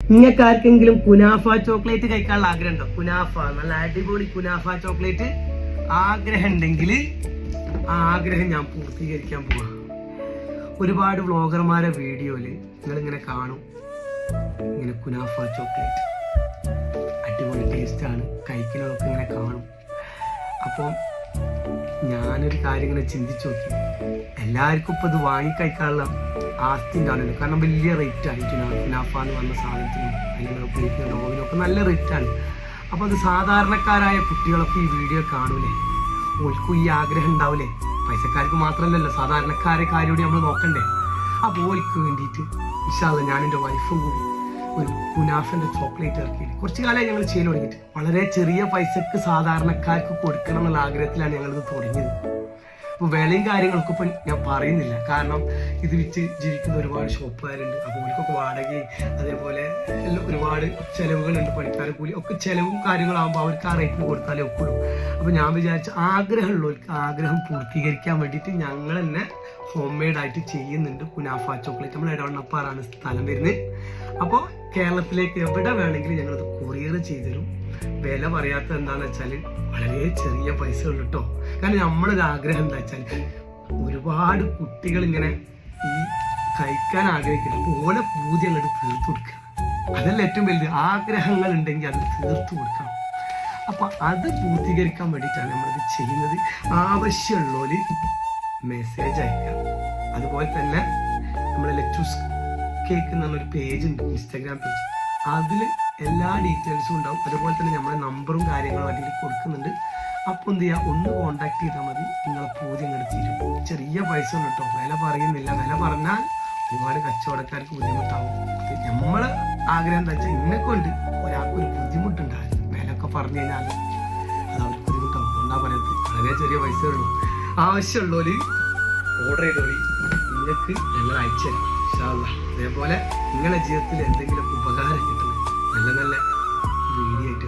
നിങ്ങൾക്ക് ആർക്കെങ്കിലും കുനാഫ ചോക്ലേറ്റ് കഴിക്കാനുള്ള ആഗ്രഹം ഉണ്ടോ? കുനാഫ നല്ല അടിപൊളി കുനാഫ ചോക്ലേറ്റ് ആഗ്രഹം ഉണ്ടെങ്കിൽ ആ ആഗ്രഹം ഞാൻ പൂർത്തീകരിക്കാൻ പോവാ. ഒരുപാട് വ്ളോഗർമാരെ വീഡിയോയില് നിങ്ങളിങ്ങനെ കാണും, ഇങ്ങനെ കുനാഫ ചോക്ലേറ്റ് അടിപൊളി ടേസ്റ്റാണ്, കഴിക്കുന്നതൊക്കെ ഇങ്ങനെ കാണും. അപ്പോൾ ഞാനൊരു കാര്യം ഇങ്ങനെ ചിന്തിച്ചു നോക്കി, എല്ലാവർക്കും ഇപ്പോൾ ഇത് വാങ്ങി കഴിക്കാനുള്ള ആസ്തി ഉണ്ടാവില്ല. കാരണം വലിയ റേറ്റ് ആയിട്ട് കുനാഫ എന്ന് പറഞ്ഞ സാധനത്തിനും അല്ലെങ്കിൽ ഉപയോഗിക്കുന്ന ഡോവിനും ഒക്കെ നല്ല റേറ്റാണ്. അപ്പോൾ അത് സാധാരണക്കാരായ കുട്ടികളൊക്കെ ഈ വീഡിയോ കാണൂലേ, ഓൾക്കും ഈ ആഗ്രഹം ഉണ്ടാവില്ലേ? പൈസക്കാർക്ക് മാത്രമല്ലല്ലോ, സാധാരണക്കാരെ കാര്യം കൂടി നമ്മൾ നോക്കണ്ടേ. അപ്പോൾ ഓൾക്ക് വേണ്ടിയിട്ട് ഇൻഷാ അല്ലാഹ് ഞാൻ എൻ്റെ വൈഫും കൂടി ഒരു കുനാഫൻ്റെ ചോക്ലേറ്റ് ഇറക്കി കുറച്ച് കാലമായി ഞങ്ങൾ ചെയ്ത് തുടങ്ങിയിട്ട്. വളരെ ചെറിയ പൈസക്ക് സാധാരണക്കാർക്ക് കൊടുക്കണം എന്നുള്ള ആഗ്രഹത്തിലാണ് ഞങ്ങളിത് തുടങ്ങിയത്. അപ്പോൾ വിലയും കാര്യങ്ങൾക്കും ഇപ്പം ഞാൻ പറയുന്നില്ല, കാരണം ഇത് വിറ്റ് ജീവിക്കുന്ന ഒരുപാട് ഷോപ്പുകാരുണ്ട്. അപ്പോൾ അവർക്കൊക്കെ വാടകയും അതേപോലെ ഒരുപാട് ചിലവുകളുണ്ട്, പണിക്കാരെ കൂലി ഒക്കെ ചിലവും കാര്യങ്ങളാകുമ്പോൾ അവർക്ക് ആ റേറ്റിന് കൊടുത്താലേ ഒക്കുള്ളൂ. അപ്പോൾ ഞാൻ വിചാരിച്ച ആഗ്രഹമുള്ളവർക്ക് ആഗ്രഹം പൂർത്തീകരിക്കാൻ വേണ്ടിയിട്ട് ഞങ്ങൾ തന്നെ ഹോം മെയ്ഡായിട്ട് ചെയ്യുന്നുണ്ട് കുനാഫ ചോക്ലേറ്റ്. നമ്മൾ എടവണ്ണപ്പാറാണ് സ്ഥലം വരുന്നത്. അപ്പോൾ കേരളത്തിലേക്ക് എവിടെ വേണമെങ്കിലും ഞങ്ങളത് കൊറിയർ ചെയ്തുതരും. വില പറയാത്തത് എന്താണെന്ന് വെച്ചാൽ വളരെ ചെറിയ പൈസ ഉള്ളൂ കേട്ടോ. കാരണം നമ്മളൊരു ആഗ്രഹം എന്താ വെച്ചാൽ ഒരുപാട് കുട്ടികൾ ഇങ്ങനെ ഈ കഴിക്കാൻ ആഗ്രഹിക്കുന്നു, അപ്പോൾ ഓരോ പൂതി അങ്ങോട്ട് തീർത്തു കൊടുക്കുക. അതല്ല ഏറ്റവും വലുത്. ആഗ്രഹങ്ങൾ ഉണ്ടെങ്കിൽ അത് തീർത്തു കൊടുക്കണം. അപ്പം അത് പൂർത്തീകരിക്കാൻ വേണ്ടിയിട്ടാണ് നമ്മളിത് ചെയ്യുന്നത്. ആവശ്യമുള്ളവർ മെസ്സേജ് അയക്കാം. അതുപോലെ തന്നെ നമ്മുടെ ലെറ്റൂസ് കേക്ക് എന്ന് പറഞ്ഞൊരു പേജ് ഉണ്ട്, ഇൻസ്റ്റാഗ്രാം പേജ്. അതിൽ എല്ലാ ഡീറ്റെയിൽസും ഉണ്ടാവും. അതുപോലെ തന്നെ നമ്മുടെ നമ്പറും കാര്യങ്ങളും അതിൽ കൊടുക്കുന്നുണ്ട്. അപ്പോൾ എന്ത് ചെയ്യുക, ഒന്ന് കോൺടാക്ട് ചെയ്താൽ മതി, നിങ്ങളെ പൂതി അങ്ങോട്ട് തീരും. ചെറിയ പൈസ ഉണ്ട് കേട്ടോ, വില പറയുന്നില്ല. വില പറഞ്ഞാൽ ഒരുപാട് കച്ചവടക്കാർക്ക് ബുദ്ധിമുട്ടാവും. നമ്മളെ ആഗ്രഹം എന്താ വെച്ചാൽ ഇന്നെക്കൊണ്ട് ഒരാൾക്കൊരു ബുദ്ധിമുട്ടുണ്ടാകും. വിലയൊക്കെ പറഞ്ഞു കഴിഞ്ഞാൽ അത് അവർക്ക് ബുദ്ധിമുട്ടാവും. എന്താ പറയുന്നത്, വളരെ ചെറിയ പൈസ ഉള്ളൂ. ആവശ്യമുള്ളവർ ഓർഡർ ചെയ്തോളി, നിങ്ങൾക്ക് ഞങ്ങൾ അയച്ചു തരാം ഇൻഷാ അല്ലാഹ്. അതേപോലെ നിങ്ങളുടെ ജീവിതത്തിൽ എന്തെങ്കിലും ഉപകാരം കിട്ടുന്നത് നല്ല നല്ല വീഡിയോ ആയിട്ട്